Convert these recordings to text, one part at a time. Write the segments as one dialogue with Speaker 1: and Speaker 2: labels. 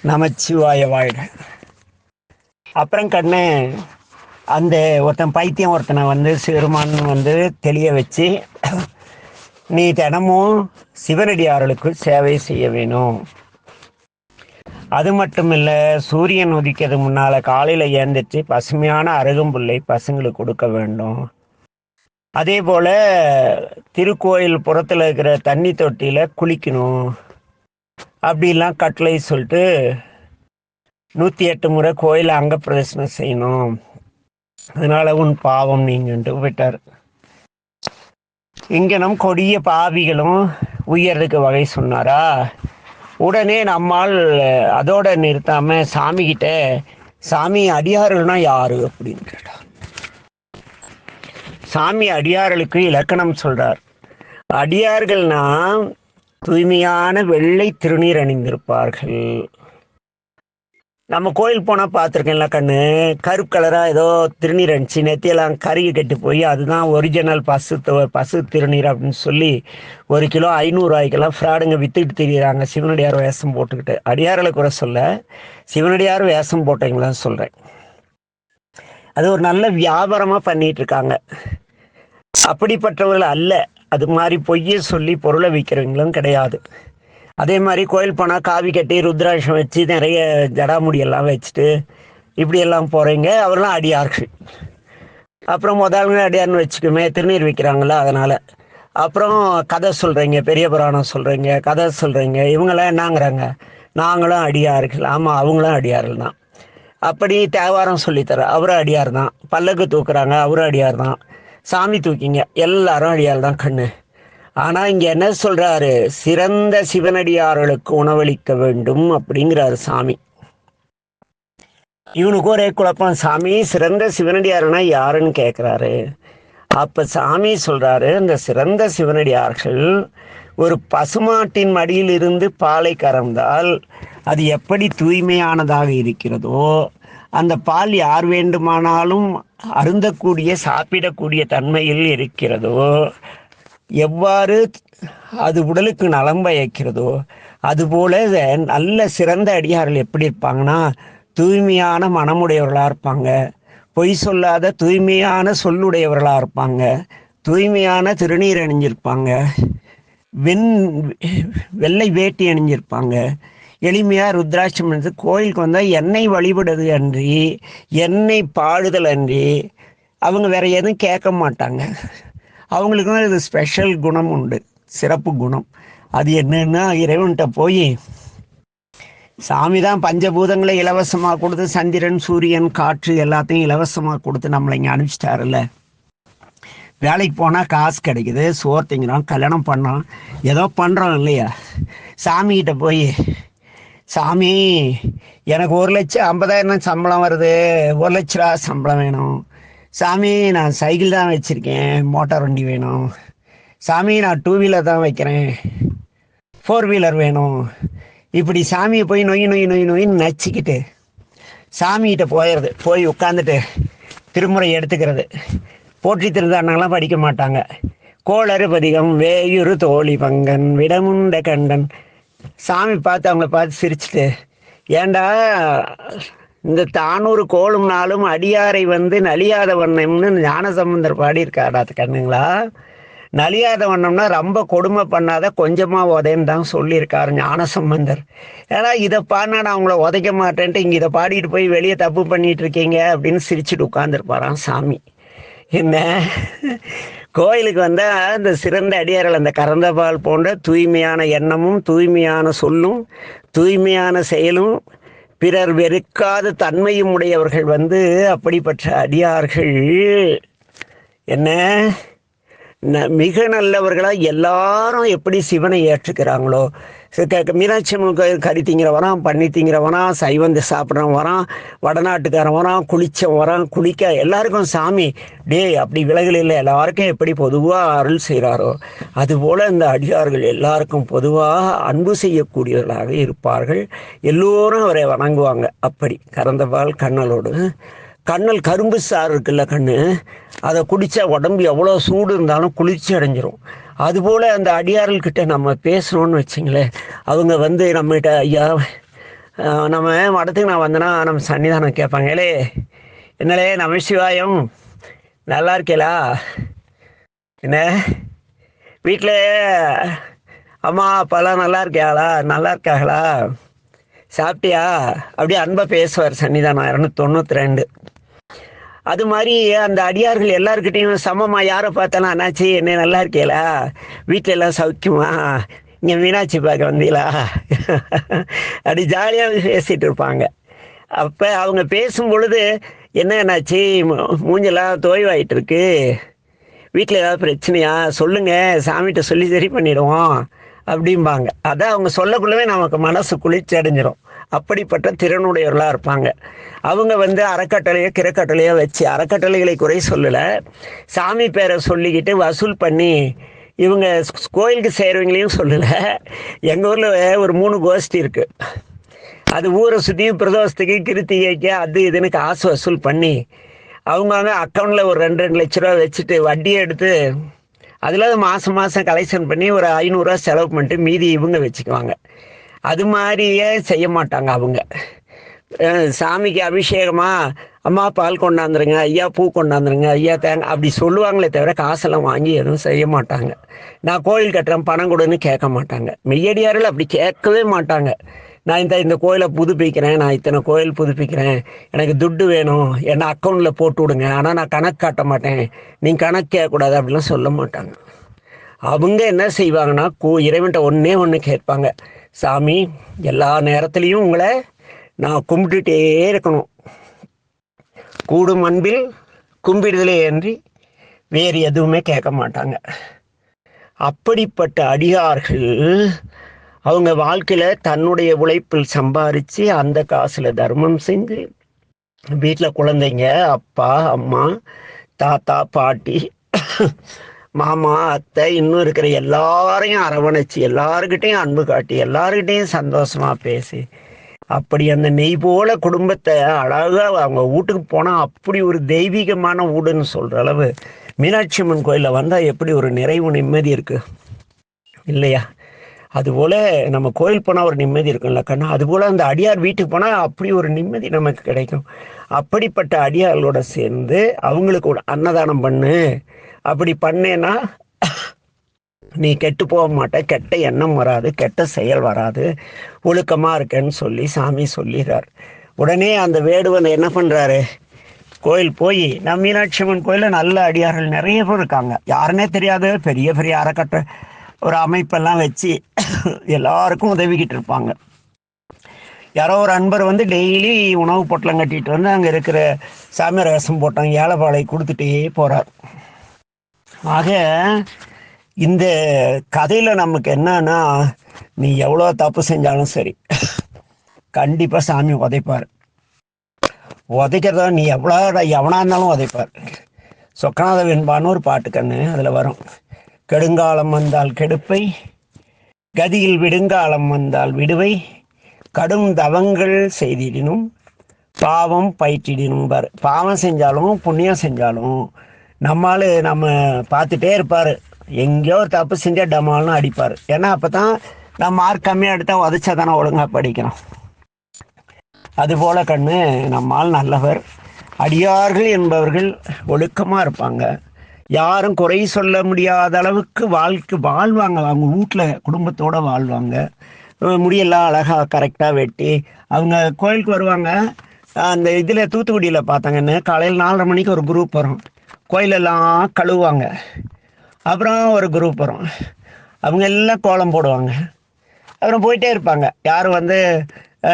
Speaker 1: நமச்சிவாய வாழ்க. அப்புறம் கண்ணு அந்த பைத்தியம் ஒருத்தனை வந்து சிறுமான் வந்து தெளிய வச்சு, நீ தினமும் சிவனடியார்களுக்கு சேவை செய்ய வேணும். அது மட்டும் இல்லை, சூரியன் உதிக்கிறது முன்னால் காலையில் ஏந்திரிச்சு பசுமையான அருகம்புல்லை பசங்களுக்கு கொடுக்க வேண்டும். அதே போல் திருக்கோயில் புறத்தில் இருக்கிற தண்ணி தொட்டியில் குளிக்கணும். அப்படிலாம் கட்டளை சொல்லிட்டு 108 முறை கோயிலை அங்க பிரதர்சனம் செய்யணும். அதனால உன் பாவம் நீங்கன்ட்டு விட்டார். இங்கனும் கொடிய பாவிகளும் உயர்றதுக்கு வகை சொன்னாரா. உடனே நம்மால் அதோட நிறுத்தாம சாமி கிட்ட, சாமி அடியார்கள்னா யாரு அப்படின்னு கேட்டார். சாமி அடியார்களுக்கு இலக்கணம் சொல்றார். அடியார்கள்னா தூய்மையான வெள்ளை திருநீர் அணிந்திருப்பார்கள். நம்ம கோயில் போனால் பார்த்துருக்கேன்ல கண்ணு, கருப்பு கலராக ஏதோ திருநீர் அணிச்சு நெத்தியெல்லாம் கருகி கட்டி போய் அதுதான் ஒரிஜினல் பசு திருநீர் அப்படின்னு சொல்லி 1 கிலோ 500 ரூபாய்க்கெல்லாம் ஃப்ராடுங்க விற்றுக்கிட்டு திரிகிறாங்க. சிவனடியார் வேஷம் போட்டுக்கிட்டு. அடியார்களை கூட சொல்ல, சிவனடியார் வேஷம் போட்டவங்களாம் சொல்கிறேன். அது ஒரு நல்ல வியாபாரமாக பண்ணிகிட்டு இருக்காங்க. அப்படிப்பட்டவர்கள் அல்ல. அது மாதிரி பொய்யை சொல்லி பொருளை விற்கிறவங்களும் கிடையாது. அதே மாதிரி கோயில் போனால் காவி கட்டி ருத்ராட்சம் வச்சு நிறைய ஜடாமுடியெல்லாம் வச்சுட்டு இப்படியெல்லாம் போகிறீங்க, அவரெல்லாம் அடியார்கள். அப்புறம் முதல்ல அடியார்னு வச்சுக்குமே, திருநீர் வைக்கிறாங்கள அதனால். அப்புறம் கதை சொல்கிறீங்க, பெரிய புராணம் சொல்கிறீங்க, கதை சொல்கிறீங்க. இவங்களாம் என்னங்கிறாங்க, நாங்களும் அடியார்கள். ஆமாம், அவங்களும் அடியார்கள் தான். அப்படி தேவாரம் சொல்லித்தர அவரும் அடியார் தான். பல்லக்கு தூக்குறாங்க, அவரும் அடியார் தான். சாமி தூக்கிங்க, எல்லாரும் அடியார் தான் கண்ணு. ஆனால் இங்கே என்ன சொல்கிறாரு, சிறந்த சிவனடியார்களுக்கு உணவளிக்க வேண்டும் அப்படிங்கிறாரு சாமி. இவனுக்கு ஒரே குழப்பம். சாமி சிறந்த சிவனடியார்னா யாருன்னு கேட்குறாரு. அப்போ சாமி சொல்கிறாரு, அந்த சிறந்த சிவனடியார்கள் ஒரு பசுமாட்டின் மடியில் இருந்து பாலை கறந்தால் அது எப்படி தூய்மையானதாக இருக்கிறதோ, அந்த பால் யார் வேண்டுமானாலும் அருந்தக்கூடிய சாப்பிடக்கூடிய தன்மையில் இருக்கிறதோ, எவ்வாறு அது உடலுக்கு நலம் பயக்கிறதோ, அதுபோல நல்ல சிறந்த அடியார்கள் எப்படி இருப்பாங்கன்னா, தூய்மையான மனமுடையவர்களாக இருப்பாங்க, பொய் சொல்லாத தூய்மையான சொல்லுடையவர்களாக இருப்பாங்க, தூய்மையான திருநீர் அணிஞ்சிருப்பாங்க, வெள்ளை வேட்டி அணிஞ்சிருப்பாங்க, எளிமையாக ருத்ராட்சம் வந்து கோயிலுக்கு வந்தால் எண்ணெய் வழிபடுறது அன்றி, எண்ணெய் பாடுதல் அன்றி அவங்க வேற எதுவும் கேட்க மாட்டாங்க. அவங்களுக்கும் இது ஸ்பெஷல் குணம் உண்டு, சிறப்பு குணம். அது என்னன்னா, இறைவன்கிட்ட போய் சாமி தான் பஞ்சபூதங்களை இலவசமாக கொடுத்து, சந்திரன் சூரியன் காற்று எல்லாத்தையும் இலவசமாக கொடுத்து நம்மளை இங்கே அனுப்பிச்சிட்டாருல்ல. வேலைக்கு போனால் காசு கிடைக்குது, சோறு திங்கிறோம், கல்யாணம் பண்ணோம், ஏதோ பண்ணுறோம் இல்லையா. சாமிகிட்ட போய், சாமி எனக்கு 1,50,000 சம்பளம் வருது, 1 லட்ச ரூபா சம்பளம் வேணும். சாமி நான் சைக்கிள் தான் வச்சுருக்கேன், மோட்டார் வண்டி வேணும். சாமி நான் 2 வீலர் தான் வைக்கிறேன், 4 வீலர் வேணும். இப்படி சாமியை போய் நொயின்னு நச்சிக்கிட்டு சாமிகிட்ட போயிடுறது. போய் உட்காந்துட்டு திருமுறை எடுத்துக்கிறது. போற்றி திருந்தானங்களாம் படிக்க மாட்டாங்க. கோளறு பதிகம் வேயுறு தோழி பங்கன் விடமுண்ட கண்டன். சாமி பார்த்து அவங்கள பார்த்து சிரிச்சுட்டு, ஏண்டா இந்த 400 கோளும்னாலும் அடியாரை வந்து நலியாத வண்ணம்னு ஞானசம்பந்தர் பாடியிருக்காரா கண்ணுங்களா. நலியாத வண்ணம்னா ரொம்ப கொடுமை பண்ணாத, கொஞ்சமாக உதைன்னு தான் சொல்லியிருக்காரு ஞானசம்பந்தர். ஏன்னா இதை பாடினா நான் அவங்கள உதைக்க மாட்டேன்ட்டு இங்கே இதை பாடிட்டு போய் வெளியே தப்பு பண்ணிட்டு இருக்கீங்க அப்படின்னு சிரிச்சுட்டு உட்காந்துருப்பாரான் சாமி. என்ன கோயிலுக்கு வந்தால் இந்த சிறந்த அடியார்கள் அந்த கறந்தபால் போன்ற தூய்மையான எண்ணமும் தூய்மையான சொல்லும் தூய்மையான செயலும் பிறர் வெறுக்காத தன்மையும் உடையவர்கள் வந்து அப்படிப்பட்ட அடியார்கள் என்ன மிக நல்லவர்களாக எல்லாரும் எப்படி சிவனை ஏற்றுக்கிறாங்களோ. மீனாட்சி அம்மன் கறி திங்கிற வரான், பண்ணி திங்கிற வரான், சைவந்து சாப்பிட்றவன் வரான், வடநாட்டுக்காரன் வரான், குளிச்சவன் வரான், குளிக்க எல்லாருக்கும் சாமி அப்படி விலகல் இல்லை. எல்லாருக்கும் எப்படி பொதுவாக அருள் செய்கிறாரோ அதுபோல் இந்த அடியார்கள் எல்லாருக்கும் பொதுவாக அன்பு செய்யக்கூடியவர்களாக இருப்பார்கள். எல்லோரும் அவரை வணங்குவாங்க. அப்படி கறந்தபால் கண்ணலோடு. கண்ணல் கரும்பு சாறு இருக்குல்ல கண்ணு, அதை குடித்தா உடம்பு எவ்வளோ சூடு இருந்தாலும் குளிர்ச்சி அடைஞ்சிரும். அதுபோல் அந்த அடியார்கள்கிட்ட நம்ம பேசுகிறோன்னு வச்சுங்களேன், அவங்க வந்து நம்மகிட்ட ஐயா நம்ம மடத்துக்கு நான் வந்தேன்னா நம்ம சன்னிதானம் கேட்பாங்க, ஏலே என்னலே நமசிவாயம், நல்லா இருக்கேலா, என்ன வீட்டில் அம்மா அப்பாலாம் நல்லா இருக்கியாளா, நல்லா இருக்காங்களா, சாப்பிட்டியா, அப்படியே அன்பாக பேசுவார் சன்னிதானம் 292. அது மாதிரி அந்த அடியார்கள் எல்லாருக்கிட்டையும் சமமா யாரை பார்த்தாலும் அண்ணாச்சி என்ன நல்லா இருக்கீங்களா, வீட்டில் எல்லாம் சௌக்கியமா, இங்கே மீனாட்சி பார்க்க வந்தீங்களா, அப்படி ஜாலியாக பேசிகிட்டு இருப்பாங்க. அப்போ அவங்க பேசும் பொழுது என்ன என்னாச்சு, மூஞ்செல்லாம் தோய்வாயிட்டு இருக்கு, வீட்டில் ஏதாவது பிரச்சனையா சொல்லுங்கள், சாமிகிட்ட சொல்லி சரி பண்ணிவிடுவோம் அப்படிம்பாங்க. அதான் அவங்க சொல்லக்குள்ளவே நமக்கு மனசு குளிர்ச்சி அடைஞ்சிரும். அப்படிப்பட்ட திறனுடையவர்களாக இருப்பாங்க. அவங்க அறக்கட்டளையோ கிரக்கட்டளையோ வச்சு அறக்கட்டளைகளை குறை சொல்லலை, சாமி பேரை சொல்லிக்கிட்டு வசூல் பண்ணி இவங்க கோயிலுக்கு செய்கிறவங்களையும் சொல்லலை. எங்கள் ஊரில் ஒரு 3 கோஷ்டி இருக்குது. அது ஊரை சுற்றியும் பிரதோஷத்துக்கு கிருத்திகைக்கு அது இதுன்னு காசு வசூல் பண்ணி அவங்க அக்கௌண்ட்டில் ஒரு 2-2 லட்ச ரூபா வச்சுட்டு வட்டியை எடுத்து அதில் மாதம் மாதம் கலெக்ஷன் பண்ணி ஒரு 500 ரூபா செலவு பண்ணிட்டு மீதி இவங்க வச்சுக்குவாங்க. அது மாதிரியே செய்ய மாட்டாங்க அவங்க. சாமிக்கு அபிஷேகமா, அம்மா பால் கொண்டாந்துருங்க, ஐயா பூ கொண்டாந்துருங்க, ஐயா தேங்காய், அப்படி சொல்லுவாங்களே தவிர காசெல்லாம் வாங்கி எதுவும் செய்ய மாட்டாங்க. நான் கோயில் கட்டுறேன் பணம் கொடுன்னு கேட்க மாட்டாங்க. மெய்யடியார்கள் அப்படி கேட்கவே மாட்டாங்க. நான் இந்த கோயிலை புதுப்பிக்கிறேன், நான் இத்தனை கோயில் புதுப்பிக்கிறேன், எனக்கு துட்டு வேணும், என்ன அக்கௌண்ட்டில் போட்டு விடுங்க, ஆனால் நான் கணக்கு காட்ட மாட்டேன், நீங்கள் கணக்கு கேட்கக்கூடாது அப்படிலாம் சொல்ல மாட்டாங்க. அவங்க என்ன செய்வாங்கன்னா இறைவன்ட்ட ஒன்று கேட்பாங்க, சாமி எல்லா நேரத்துலையும் உங்களை நான் கும்பிட்டுட்டே இருக்கணும், கூடும் அன்பில் கும்பிடுதலே அன்றி வேறு எதுவுமே கேட்க மாட்டாங்க. அப்படிப்பட்ட அடியார்கள் அவங்க வாழ்க்கையில் தன்னுடைய உழைப்பில் சம்பாரித்து அந்த காசில் தர்மம் செஞ்சு வீட்டில் குழந்தைங்க, அப்பா அம்மா, தாத்தா பாட்டி, மாமா அத்தை, இன்னும் இருக்கிற எல்லாரையும் அரவணைச்சு எல்லாருக்கிட்டையும் அன்பு காட்டி எல்லாருக்கிட்டையும் சந்தோஷமாக பேசி அப்படி அந்த நெய் போல குடும்பத்தை அழகாக அவங்க வீட்டுக்கு போனால் அப்படி ஒரு தெய்வீகமான வீடுன்னு சொல்கிற அளவு மீனாட்சி அம்மன் கோயிலில் வந்தால் எப்படி ஒரு நிறைவு நிம்மதி இருக்குது இல்லையா? அதுபோல் நம்ம கோயில் போனால் ஒரு நிம்மதி இருக்கும்ல கண்ணா, அதுபோல் அந்த அடியார் வீட்டுக்கு போனால் அப்படி ஒரு நிம்மதி நமக்கு கிடைக்கும். அப்படிப்பட்ட அடியார்களோட சேர்ந்து அவங்களுக்கு ஒரு அன்னதானம் பண்ணு, அப்படி பண்ணேன்னா நீ கெட்டு போக மாட்ட, கெட்ட எண்ணம் வராது, கெட்ட செயல் வராது, ஒழுக்கமாக இருக்கேன்னு சொல்லி சாமி சொல்லிடுறார். உடனே அந்த வேடுவன் என்ன பண்ணுறாரு, கோயில் போய் நம்ம மீனாட்சி அம்மன் கோயிலில் நல்ல அடியார்கள் நிறைய பேர் இருக்காங்க, யாருன்னே தெரியாது, பெரிய பெரிய அறக்கட்டை ஒரு அமைப்பெல்லாம் வச்சு எல்லாருக்கும் உதவிக்கிட்டு இருப்பாங்க. யாரோ ஒரு அன்பர் டெய்லி உணவு பொட்டலம் கட்டிட்டு அங்கே இருக்கிற சாமியார் வேஷம் போட்டாங்க ஏழைப்பாளை கொடுத்துட்டே போகிறார். ஆக இந்த கதையில் நமக்கு என்னன்னா, நீ எவ்வளோ தப்பு செஞ்சாலும் சரி கண்டிப்பாக சாமி உதைப்பார். உதைக்கிறதா நீ எவனா இருந்தாலும் உதைப்பார். சொக்கநாத வெண்பான்னு ஒரு பாட்டு கண்ணு அதில் வரும், கெடுங்காலம் வந்தால் கெடுப்பை, கதியில் விடுங்காலம் வந்தால் விடுவை, கடும் தவங்கள் செய்திடினும் பாவம் பயிற்றிடினும் பார். பாவம் செஞ்சாலும் புண்ணியம் செஞ்சாலும் நம்ம பார்த்துட்டே இருப்பார். எங்கேயோ ஒரு தப்பு செஞ்சால் டமால்னு அடிப்பார். ஏன்னா அப்போ தான் நம்ம மார்க் கம்மியாக எடுத்தால் உதச்சா தானே ஒழுங்காக படிக்கிறோம். அதுபோல் கண்ணு நம்மால் நல்லவர். அடியார்கள் என்பவர்கள் ஒழுக்கமாக இருப்பாங்க, யாரும் குறை சொல்ல முடியாத அளவுக்கு வாழ்வாங்க. அவங்க வீட்டில் குடும்பத்தோடு வாழ்வாங்க. முடியெல்லாம் அழகாக கரெக்டாக வெட்டி அவங்க கோயிலுக்கு வருவாங்க. அந்த இதில் தூத்துக்குடியில் பார்த்தாங்கன்னு காலையில் 4:30 மணிக்கு ஒரு குரூப் வரும், கோயிலெல்லாம் கழுவுவாங்க. அப்புறம் ஒரு குரூப் வரும், அவங்க எல்லாம் கோலம் போடுவாங்க. அப்புறம் போயிட்டே இருப்பாங்க. யாரும்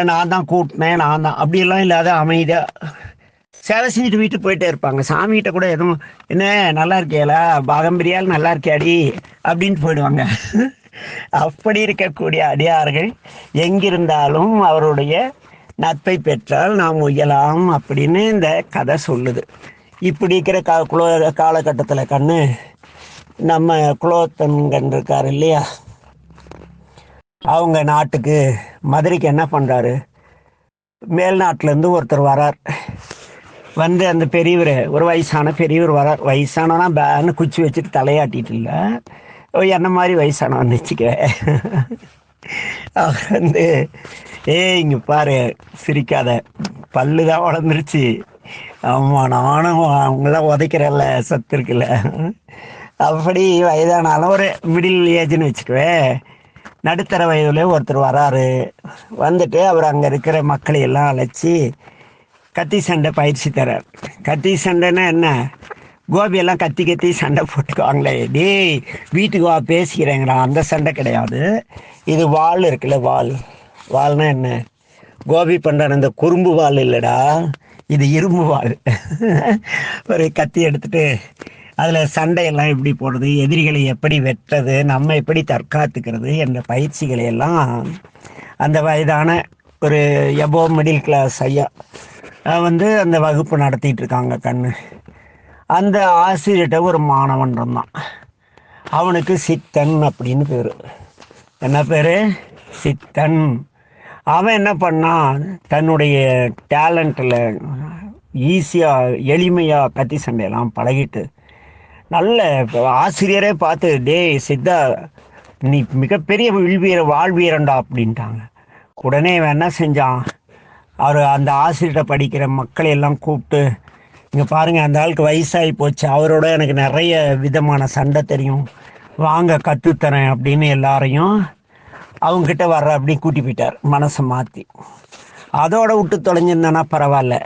Speaker 1: நான் தான் கூட்டினேன் நான் தான் அப்படியெல்லாம் இல்லாத அமைதியாக சேவை செஞ்சுட்டு வீட்டுக்கு போயிட்டே இருப்பாங்க. சாமிகிட்ட கூட எதுவும் என்ன நல்லா இருக்கியாலா, பாகம்பிரியால் நல்லா இருக்கியாடி அப்படின்ட்டு போயிடுவாங்க. அப்படி இருக்கக்கூடிய அடியார்கள் எங்கிருந்தாலும் அவருடைய நட்பை பெற்றால் நாம் முயலாம் அப்படின்னு இந்த கதை சொல்லுது. இப்படி இருக்கிற காலகட்டத்தில் கண்ணு நம்ம குலோத்தன்கன் இருக்கார் இல்லையா, அவங்க நாட்டுக்கு மதுரைக்கு என்ன பண்ணுறாரு, மேல்நாட்டிலேருந்து ஒருத்தர் வரார். அந்த பெரியவர், ஒரு வயசான பெரியவர் வரார். வயசானவனா பேன்னு குச்சி வச்சுட்டு தலையாட்டிட்டு இல்லை, என்ன மாதிரி வயசானவன் வச்சுக்க. அவர் வந்து, ஏய் இங்க பாரு, சிரிக்காத, பல்லு தான் வளர்ந்துருச்சு. ஆமா, நானும் அவங்களாம் உதைக்கிறல்ல, சத்து இருக்குல்ல. அப்படி வயதானாலும் ஒரு மிடில் ஏஜ்னு வச்சுக்குவேன். நடுத்தர வயதுல ஒருத்தர் வராரு. வந்துட்டு அவர் அங்கே இருக்கிற மக்களை எல்லாம் அழைச்சி கத்தி சண்டை பயிற்சி தரார். கத்தி சண்டைன்னா என்ன? கோபியெல்லாம் கத்தி கத்தி சண்டை போட்டுக்குவாங்களே, டேய் வீட்டுக்கு வா பேசிக்கிறேங்கிறான், அந்த சண்டை கிடையாது. இது வாள் இருக்குல்ல, வாள். வாள்னா என்ன? கோபி பண்ணுற இந்த குறும்பு வாள் இல்லைடா, இது இரும்பு வாள். ஒரு கத்தி எடுத்துட்டு அதில் சண்டையெல்லாம் எப்படி போடுறது, எதிரிகளை எப்படி வெட்டுறது, நம்ம எப்படி தற்காத்துக்கிறது என்ற பயிற்சிகளை எல்லாம் அந்த வயதான ஒரு எபோ மிடில் கிளாஸ் ஐயா வந்து அந்த வகுப்பு நடத்திட்டு இருக்காங்க. கண்ணு அந்த ஆசிரியர்கிட்ட ஒரு மாணவன் இருந்தான். அவனுக்கு சித்தன் அப்படின்னு பேர். என்ன பேர்? சித்தன். அவன் என்ன பண்ணான், தன்னுடைய டேலண்ட்டில் ஈஸியாக எளிமையாக கத்தி சண்டையெல்லாம் பழகிட்டு நல்ல ஆசிரியரே பார்த்து, டே சித்தா நீ மிகப்பெரிய வாழ்வீரண்டா அப்படின்ட்டாங்க. உடனே அவன் என்ன செஞ்சான், அவர் அந்த ஆசிரியர்கிட்ட படிக்கிற மக்களை எல்லாம் கூப்பிட்டு, இங்கே பாருங்கள், அந்த ஆளுக்கு வயசாகி போச்சு, அவரோட எனக்கு நிறைய விதமான சண்டை தெரியும், வாங்க கற்றுத்தரேன் அப்படின்னு எல்லாரையும் அவங்கக்கிட்ட வர்ற அப்படி கூட்டி போயிட்டார், மனசை மாற்றி. அதோட விட்டு தொலைஞ்சிருந்தானா பரவாயில்ல.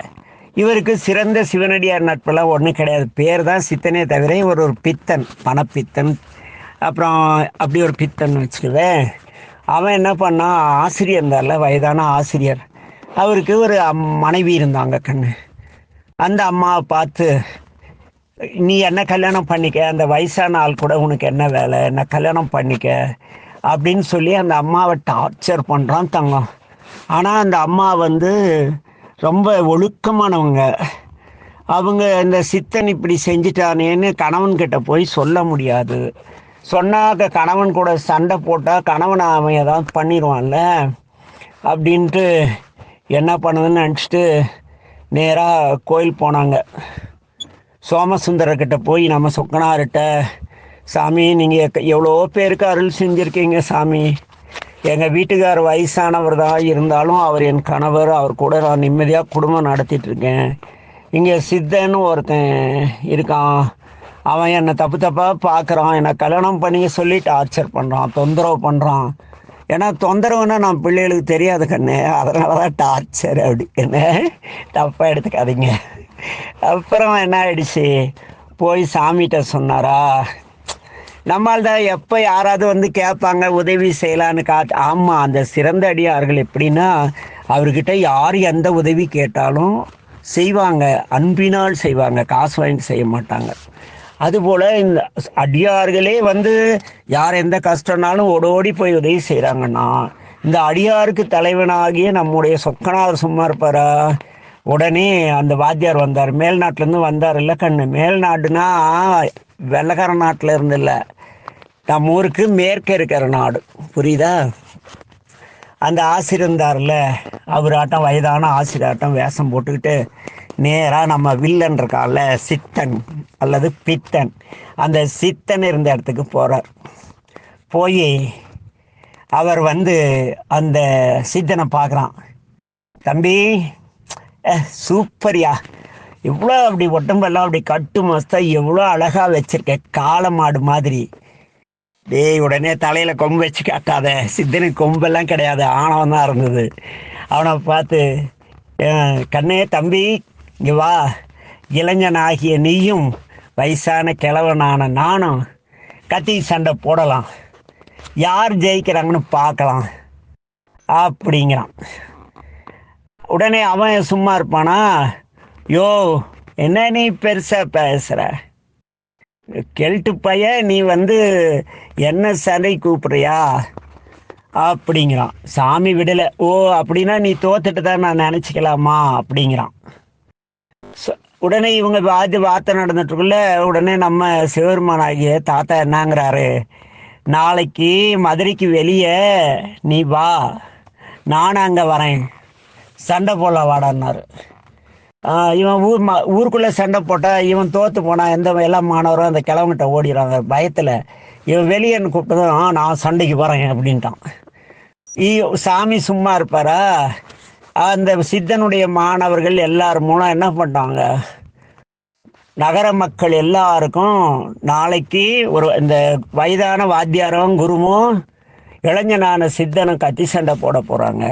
Speaker 1: இவருக்கு சிறந்த சிவனடியார் நட்பெல்லாம் ஒன்றும் கிடையாது. பேர் தான் சித்தனே தவிர ஒரு பித்தன், பணப்பித்தன், அப்புறம் அப்படி ஒரு பித்தன் வச்சுக்குவேன். அவன் என்ன பண்ணான், ஆசிரியர் இருந்தார்ல, வயதான ஆசிரியர், அவருக்கு ஒரு மனைவி இருந்தாங்க. கண்ணு அந்த அம்மாவை பார்த்து, நீ என்ன கல்யாணம் பண்ணிக்க, அந்த வயசான ஆள் கூட உனக்கு என்ன வேலை, என்ன கல்யாணம் பண்ணிக்க அப்படின்னு சொல்லி அந்த அம்மாவை டார்ச்சர் பண்ணுறான் தங்கம். ஆனால் அந்த அம்மா வந்து ரொம்ப ஒழுக்கமானவங்க. அவங்க இந்த சித்தன் இப்படி செஞ்சிட்டானேன்னு கணவன்கிட்ட போய் சொல்ல முடியாது. சொன்னாக்க கணவன் கூட சண்டை போட்டால் கணவனை அவன் ஏதாவது பண்ணிடுவான்ல அப்படின்ட்டு என்ன பண்ணுதுன்னு நினச்சிட்டு நேராக கோயில் போனாங்க. சோமசுந்தரர்கிட்ட போய், நம்ம சொக்கனார்கிட்ட, சாமி நீங்கள் எவ்வளோ பேருக்கு அருள் செஞ்சுருக்கீங்க சாமி, எங்கள் வீட்டுக்கார் வயசானவர் தான், இருந்தாலும் அவர் என் கணவர், அவர் கூட நான் நிம்மதியாக குடும்பம் நடத்திட்டுருக்கேன். இங்கே சித்தன்னு ஒருத்தன் இருக்கான், அவன் என்னை தப்பு தப்பாக பார்க்குறான், என்னை கல்யாணம் பண்ணி சொல்லி டார்ச்சர் பண்ணுறான், தொந்தரவு பண்ணுறான். ஏன்னா தொந்தரவுன்னா நான் பிள்ளைகளுக்கு தெரியாது கண்ணு, அதனால தான் டார்ச்சர் அப்படின்னு தப்பாக எடுத்துக்காதீங்க. அப்புறம் என்ன ஆயிடுச்சு, போய் சாமிகிட்ட சொன்னாரா, நம்மால் தான் எப்போ யாராவது வந்து கேட்பாங்க உதவி செய்யலான்னு ஆமாம், அந்த சிறந்த அடியார்கள் எப்படின்னா அவர்கிட்ட யார் எந்த உதவி கேட்டாலும் செய்வாங்க, அன்பினால் செய்வாங்க, காசு வாங்கி செய்ய மாட்டாங்க. அதுபோல் இந்த அடியார்களே வந்து யார் எந்த கஷ்டம்னாலும் ஓடோடி போய் உதவி செய்கிறாங்கன்னா, இந்த அடியாருக்கு தலைவனாகிய நம்முடைய சொக்கனார் சும்மா இருப்பாரா? உடனே அந்த வாத்தியார் வந்தார், மேல்நாட்டிலேருந்து வந்தார். இல்லை கண்ணு, மேல்நாடுனா வெள்ளக்கார நாட்டில் இருந்து இல்லை, நம்ம ஊருக்கு மேற்கே இருக்கிற நாடு, புரியுதா? அந்த ஆசிரியர் இருந்தார்ல, அவராட்டம் வயதான ஆசிரியராட்டம் வேஷம் போட்டுக்கிட்டு நேராக நம்ம வில்லன் இருக்கான்ல, சித்தன் அல்லது பித்தன், அந்த சித்தன் இருந்த இடத்துக்கு போகிறார். போய் அவர் வந்து அந்த சித்தனை பார்க்குறான். தம்பி சூப்பரியா, இவ்வளோ அப்படி உடம்பெல்லாம் அப்படி கட்டு மஸ்தா எவ்வளோ அழகாக வச்சிருக்க, காளை மாடு மாதிரி. டேய் உடனே தலையில் கொம்பு வச்சு காட்டாத, சித்தனுக்கு கொம்பெல்லாம் கிடையாது, ஆணவம் தான் இருந்தது. அவனை பார்த்து, கண்ணே தம்பி இங்கே வா, இளைஞன் ஆகிய நீயும் வயசான கிழவனான நானும் கத்தி சண்டை போடலாம், யார் ஜெயிக்கிறாங்கன்னு பார்க்கலாம் அப்படிங்கிறான். உடனே அவன் சும்மா இருப்பானா, யோ என்ன நீ பெருசாக பேசுகிற, கெல்ட்டு பைய, நீ வந்து என்ன சண்டை கூப்பிட்றியா அப்படிங்கிறான். சாமி விடலை. ஓ அப்படின்னா நீ தோத்துட்டு தான் நான் நினச்சிக்கலாமா அப்படிங்கிறான். உடனே இவங்க வார்த்தை நடந்துட்டுருக்குள்ள, உடனே நம்ம சிவபெருமான் ஆகிய தாத்தா என்னங்கிறாரு, நாளைக்கு மதுரைக்கு வெளியே நீ வா, நானும் அங்கே வரேன், சண்டை போடல வாடான்னாரு. இவன் ஊருக்குள்ளே சண்டை போட்டால் இவன் தோற்று போனால் எந்த எல்லா மாணவரும் அந்த கிழவங்கிட்ட ஓடிடுறாங்க பயத்தில். இவன் வெளியேன்னு கூப்பிட்டதும் நான் சண்டைக்கு வரேன் அப்படின்ட்டான். சாமி சும்மா இருப்பாரா? அந்த சித்தனுடைய மாணவர்கள் எல்லாரும் மூலம் என்ன பண்ணாங்க, நகர மக்கள் எல்லாருக்கும் நாளைக்கு இந்த வயதான வாத்தியாரும் குருவும் இளைஞனான சித்தனும் கத்தி சண்டை போட போகிறாங்க,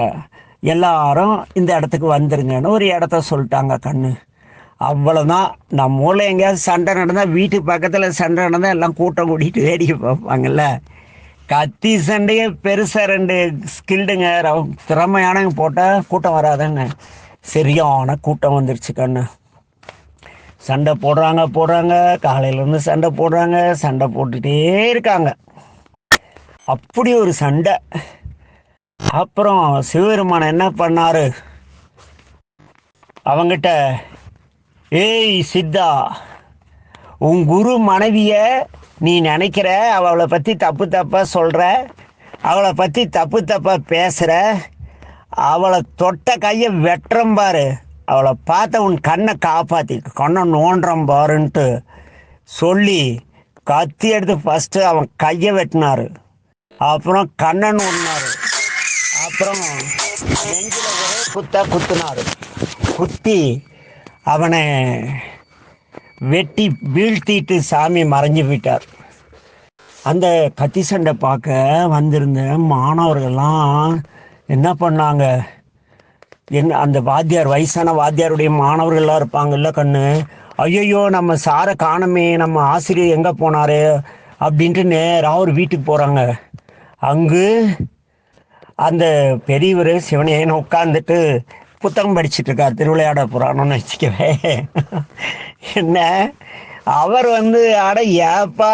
Speaker 1: எல்லாரும் இந்த இடத்துக்கு வந்துருங்கன்னு ஒரு இடத்த சொல்லிட்டாங்க கண்ணு. அவ்வளோதான். நம்ம ஊரில் எங்கேயாவது சண்டை நடந்தால், வீட்டுக்கு பக்கத்தில் சண்டை நடந்தால் எல்லாம் கூட்டம் கூட்டிகிட்டு வேடிக்கை பார்ப்பாங்கல்ல. கத்தி சண்டையே பெருசாக 2 ஸ்கில்டுங்க திறமையானவங்க போட்டால் கூட்டம் வராதுன்னு சரியான கூட்டம் வந்துருச்சு கண்ணு. சண்டை போடுறாங்க, காலையிலேருந்து சண்டை போடுறாங்க, சண்டை போட்டுகிட்டே இருக்காங்க. அப்படி ஒரு சண்டை. அப்புறம் சிவபெருமான் என்ன பண்ணாரு, அவங்கிட்ட, ஏய் சித்தா, உன் குரு மனைவிய நீ நினைக்கிற, அவளை பற்றி தப்பாக சொல்கிற, அவளை பற்றி தப்பாக பேசுகிற, அவளை தொட்ட கையை வெட்டுறம் பாரு, அவளை பார்த்த உன் கண்ணை காப்பாற்றி கண்ணை நோண்டுறம் பாருன்ட்டு சொல்லி கத்தி எடுத்து ஃபஸ்ட்டு அவன் கையை வெட்டினார். அப்புறம் கண்ணை நோண்டினார். அப்புறம் நெஞ்சில் ஒரே குத்தினார். குத்தி அவனை வெட்டி வீழ்த்திட்டு சாமி மறைஞ்சு போயிட்டார். அந்த கத்தி சண்டை பார்க்க வந்திருந்த மாணவர்கள்லாம் என்ன பண்ணாங்க, அந்த வாத்தியார், வயசான வாத்தியாருடைய மாணவர்கள்லாம் இருப்பாங்கல்ல கண்ணு, ஐயோ நம்ம சாரை காணமே, நம்ம ஆசிரியர் எங்கே போனார் அப்படின்ட்டு நேராக ஒரு வீட்டுக்கு போகிறாங்க. அங்கு அந்த பெரியவர் சிவனேன்னு உட்காந்துட்டு புத்தகம் படிச்சுட்டு இருக்கார், திருவிளையாட புராணம்னு வச்சுக்கவே. என்ன அவர் அட ஏப்பா,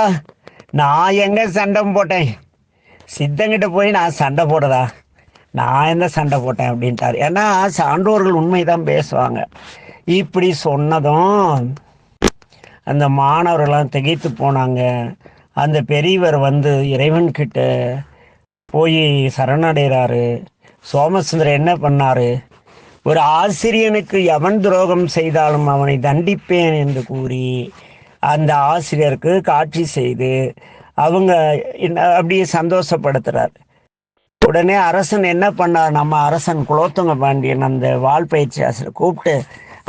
Speaker 1: நான் எங்கே சண்டை போட்டேன், சித்தங்கிட்ட போய் நான் சண்டை போடுறதா, நான் எந்த சண்டை போட்டேன் அப்படின்ட்டார். ஏன்னா சான்றோர்கள் உண்மைதான் பேசுவாங்க. இப்படி சொன்னதும் அந்த மாணவர்கள்லாம் திகைத்து போனாங்க. அந்த பெரியவர் இறைவன்கிட்ட போய் சரணடைகிறாரு. சோமசுந்தரர் என்ன பண்ணாரு, ஒரு ஆசிரியனுக்கு எவன் துரோகம் செய்தாலும் அவனை தண்டிப்பேன் என்று கூறி அந்த ஆசிரியருக்கு காட்சி செய்து அவங்க அப்படியே சந்தோஷப்படுத்துறார். உடனே அரசன் என்ன பண்ணார், நம்ம அரசன் குலோத்துங்க பாண்டியன் அந்த வால் பயிற்சி ஆசிரியர் கூப்பிட்டு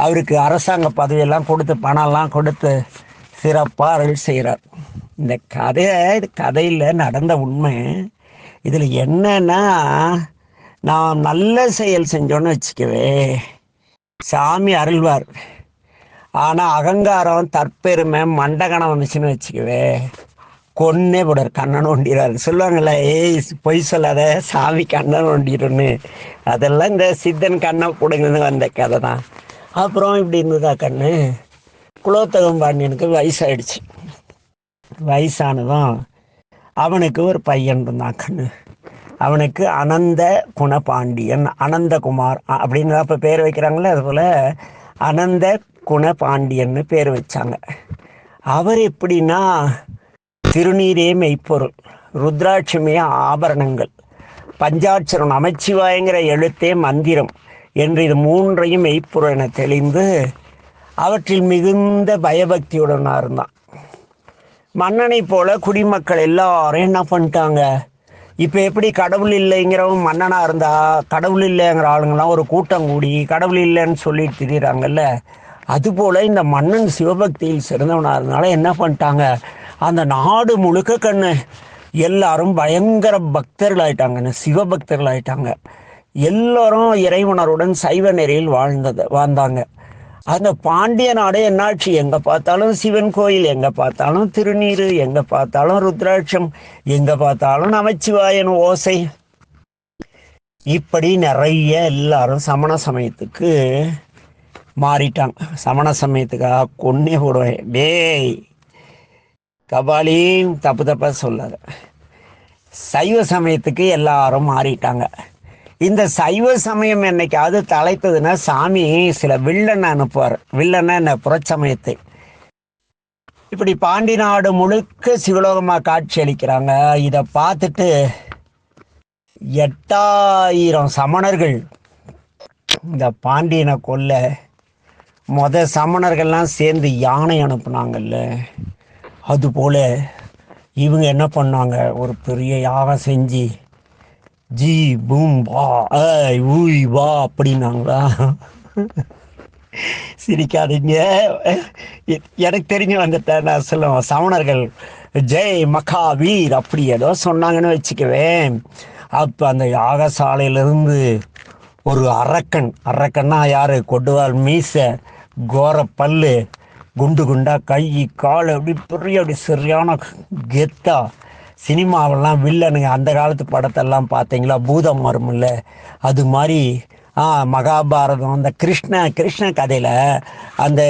Speaker 1: அவருக்கு அரசாங்க பதவியெல்லாம் கொடுத்து பணம்லாம் கொடுத்து சிறப்பாக அருள் செய்கிறார். இந்த கதையில் நடந்த உண்மை. இதில் என்னன்னா, நாம் நல்ல செயல் செஞ்சோன்னு வச்சுக்கவே சாமி அருள்வார். ஆனால் அகங்காரம், தற்பெருமை, மண்டகணம் வந்துச்சுன்னு வச்சுக்கவே கொன்னே போடார், கண்ணன் ஒண்டிறாரு. சொல்லுவாங்கள்ல, ஏய் பொய் சொல்லாத, சாமி கண்ணன் ஒண்டிடுன்னு. அதெல்லாம் இந்த சித்தன் கண்ணை பிடுங்குன்னு வந்த கதை தான். அப்புறம் இப்படி இருந்ததா கண்ணு, குலோத்துங்க பாண்டியனுக்கு வயசாயிடுச்சு. வயசானதும் அவனுக்கு ஒரு பையன் இருந்தான் கண்ணு. அவனுக்கு அனந்த குணபாண்டியன், அனந்தகுமார் அப்படின்னு அப்போ பேர் வைக்கிறாங்களே, அதுபோல் அனந்த குணபாண்டியன்னு பேர் வச்சாங்க. அவர் எப்படின்னா, திருநீரே மெய்ப்பொருள், ருத்ராட்சமே ஆபரணங்கள், பஞ்சாட்சரம் நமச்சிவாயங்கிற எழுத்தே மந்திரம் என்று இது 3ஐயும் மெய்ப்பொருள் என தெளிந்து அவற்றில் மிகுந்த பயபக்தியுடனாக இருந்தான். மன்னனை போல குடிமக்கள் எல்லாரும் என்ன பண்ணிட்டாங்க, இப்போ எப்படி கடவுள் இல்லைங்கிறவங்க மன்னனாக இருந்தால் கடவுள் இல்லைங்கிற ஆளுங்களாம் ஒரு கூட்டம் கூடி கடவுள் இல்லைன்னு சொல்லிட்டு திரிகிறாங்கல்ல, அதுபோல் இந்த மன்னன் சிவபக்தியில் சிறந்தவனாக இருந்தனால என்ன பண்ணிட்டாங்க, அந்த நாடு முழுக்க கண்ணு எல்லாரும் பயங்கர பக்தர்களாயிட்டாங்க, சிவபக்தர்களாயிட்டாங்க. எல்லோரும் இறைவனருடன் சைவ நெறியில் வாழ்ந்தாங்க. அந்த பாண்டிய நாடு என்னாச்சு, எங்கே பார்த்தாலும் சிவன் கோயில், எங்கே பார்த்தாலும் திருநீர், எங்கே பார்த்தாலும் ருத்ராட்சம், எங்கே பார்த்தாலும் நமச்சிவாயன் ஓசை. இப்படி நிறைய எல்லாரும் சமண சமயத்துக்கு மாறிட்டாங்க. சமண சமயத்துக்காக கொன்னே போடுவேன், டேய் கபாலி தப்பாக சொல்லாத. சைவ சமயத்துக்கு எல்லாரும் மாறிட்டாங்க. இந்த சைவ சமயம் என்னைக்காவது தலைத்ததுன்னா சாமி சில வில்லனை அனுப்புவார். வில்லனை என்ன, புறச்சமயத்தை. இப்படி பாண்டி நாடு முழுக்க சிவலோகமாக காட்சி அளிக்கிறாங்க. இதை பார்த்துட்டு 8000 சமணர்கள் இந்த பாண்டியனை கொல்ல சமணர்கள்லாம் சேர்ந்து யானை அனுப்புனாங்கல்ல, அதுபோல் இவங்க என்ன பண்ணாங்க, ஒரு பெரிய யாகம் செஞ்சு ஜி பூம் வா ஏய் ஊய் வா அப்படின்னாங்களா? சிரிக்காதீங்க. எனக்கு தெரிஞ்சு வந்துட்டேன். நான் சொல்லுவேன், சமணர்கள் ஜெய் மகாவீர் அப்படி ஏதோ சொன்னாங்கன்னு வச்சுக்குவேன். அப்போ அந்த யாகசாலையிலிருந்து ஒரு அரக்கன், அரக்கன்னா யார், கொடுவால் மீசை, கோர பல்லு, குண்டு குண்டா கை கால், அப்படி பெரிய அப்படி சரியான கெத்தா. சினிமாவெல்லாம் வில்லனுங்க அந்த காலத்து படத்தெல்லாம் பார்த்தீங்களா, பூதம் வரும்ல அது மாதிரி. மகாபாரதம் அந்த கிருஷ்ண கதையில் அந்த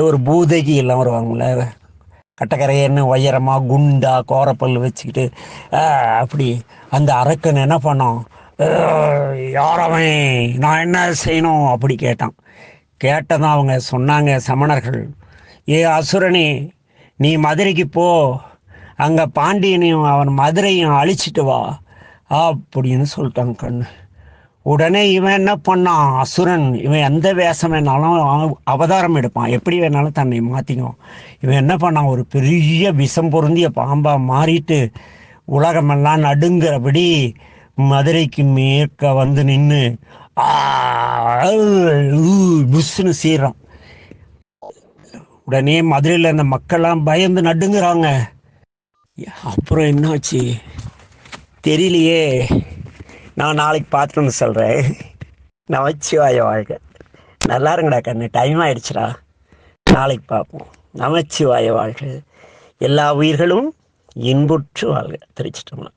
Speaker 1: ஒரு பூதகி எல்லாம் வருவாங்கள்ல, கட்டக்கரையன்னு உயரமாக குண்டா கோரப்பல் வச்சுக்கிட்டு அப்படி. அந்த அரக்கன் என்ன பண்ணான், யாரவன், நான் என்ன செய்யணும் அப்படி கேட்டான். கேட்டதான் அவங்க சொன்னாங்க சமணர்கள், ஏ அசுரனே, நீ மதுரைக்கு போ, அங்கே பாண்டியனையும் அவன் மதுரையும் அழிச்சிட்டு வா அப்படின்னு சொல்லிட்டாங்க கண்ணு. உடனே இவன் என்ன பண்ணான், அசுரன், இவன் எந்த வேஷம் வேணாலும் அவதாரம் எடுப்பான், எப்படி வேணாலும் தன்னை மாற்றிக்குவான். இவன் என்ன பண்ணான், ஒரு பெரிய விஷம் பொருந்திய பாம்பாக மாறிட்டு உலகமெல்லாம் நடுங்கிறபடி மதுரைக்கு மேற்க வந்து நின்று புஷ்ன்னு சீறான். உடனே மதுரையில் அந்த மக்கள்லாம் பயந்து நடுங்கிறாங்க. அப்புறம் என்னாச்சு தெரியலையே, நான் நாளைக்கு பார்த்துட்டு வந்து சொல்கிறேன். நமச்சிவாய வாழ்க. நல்லா இருங்கடா கண்ணு, டைம் ஆயிடுச்சுடா, நாளைக்கு பார்ப்போம். நமச்சிவாய வாழ்க. எல்லா உயிர்களும் இன்புற்று வாழ்க. திருச்சிட்டோம்னா